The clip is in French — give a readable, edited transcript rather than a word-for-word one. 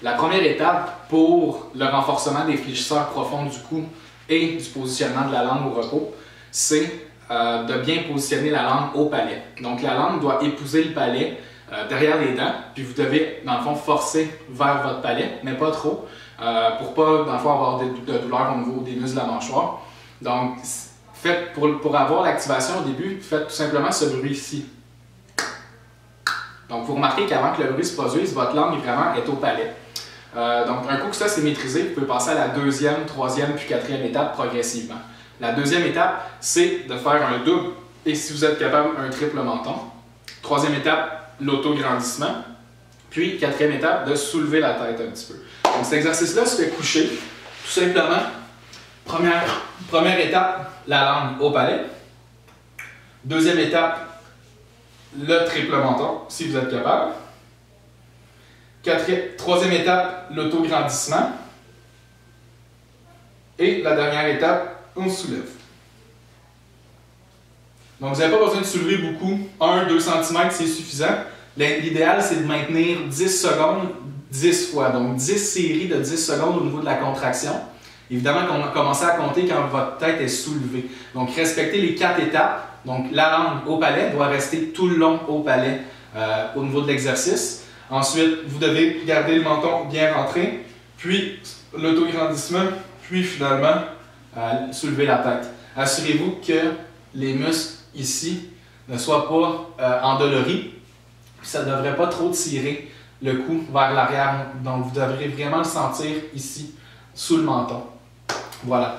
La première étape pour le renforcement des fléchisseurs profonds du cou et du positionnement de la langue au repos, c'est de bien positionner la langue au palais. Donc la langue doit épouser le palais derrière les dents, puis vous devez, dans le fond, forcer vers votre palais, mais pas trop, pour pas, dans le fond, avoir de douleur au niveau des muscles de la mâchoire. Donc, faites, pour avoir l'activation au début, faites tout simplement ce bruit ici. Donc, vous remarquez qu'avant que le bruit se produise, votre langue vraiment est au palais. Donc, un coup que ça c'est maîtrisé, vous pouvez passer à la deuxième, troisième puis quatrième étape progressivement. La deuxième étape, c'est de faire un double et si vous êtes capable, un triple menton. Troisième étape, l'autograndissement. Puis, quatrième étape, de soulever la tête un petit peu. Donc, cet exercice-là se fait coucher, tout simplement. Première étape, la langue au palais. Deuxième étape, le triple menton, si vous êtes capable. Troisième étape, l'autograndissement. Et la dernière étape, on soulève. Donc, vous n'avez pas besoin de soulever beaucoup. 1-2 cm, c'est suffisant. L'idéal, c'est de maintenir 10 secondes 10 fois. Donc, 10 séries de 10 secondes au niveau de la contraction. Évidemment qu'on va commencer à compter quand votre tête est soulevée. Donc, respectez les 4 étapes. Donc, la langue au palais doit rester tout le long au palais au niveau de l'exercice. Ensuite, vous devez garder le menton bien rentré, puis l'autograndissement, puis finalement, soulever la tête. Assurez-vous que les muscles ici ne soient pas endoloris. Ça ne devrait pas trop tirer le cou vers l'arrière. Donc, vous devrez vraiment le sentir ici, sous le menton. Voilà.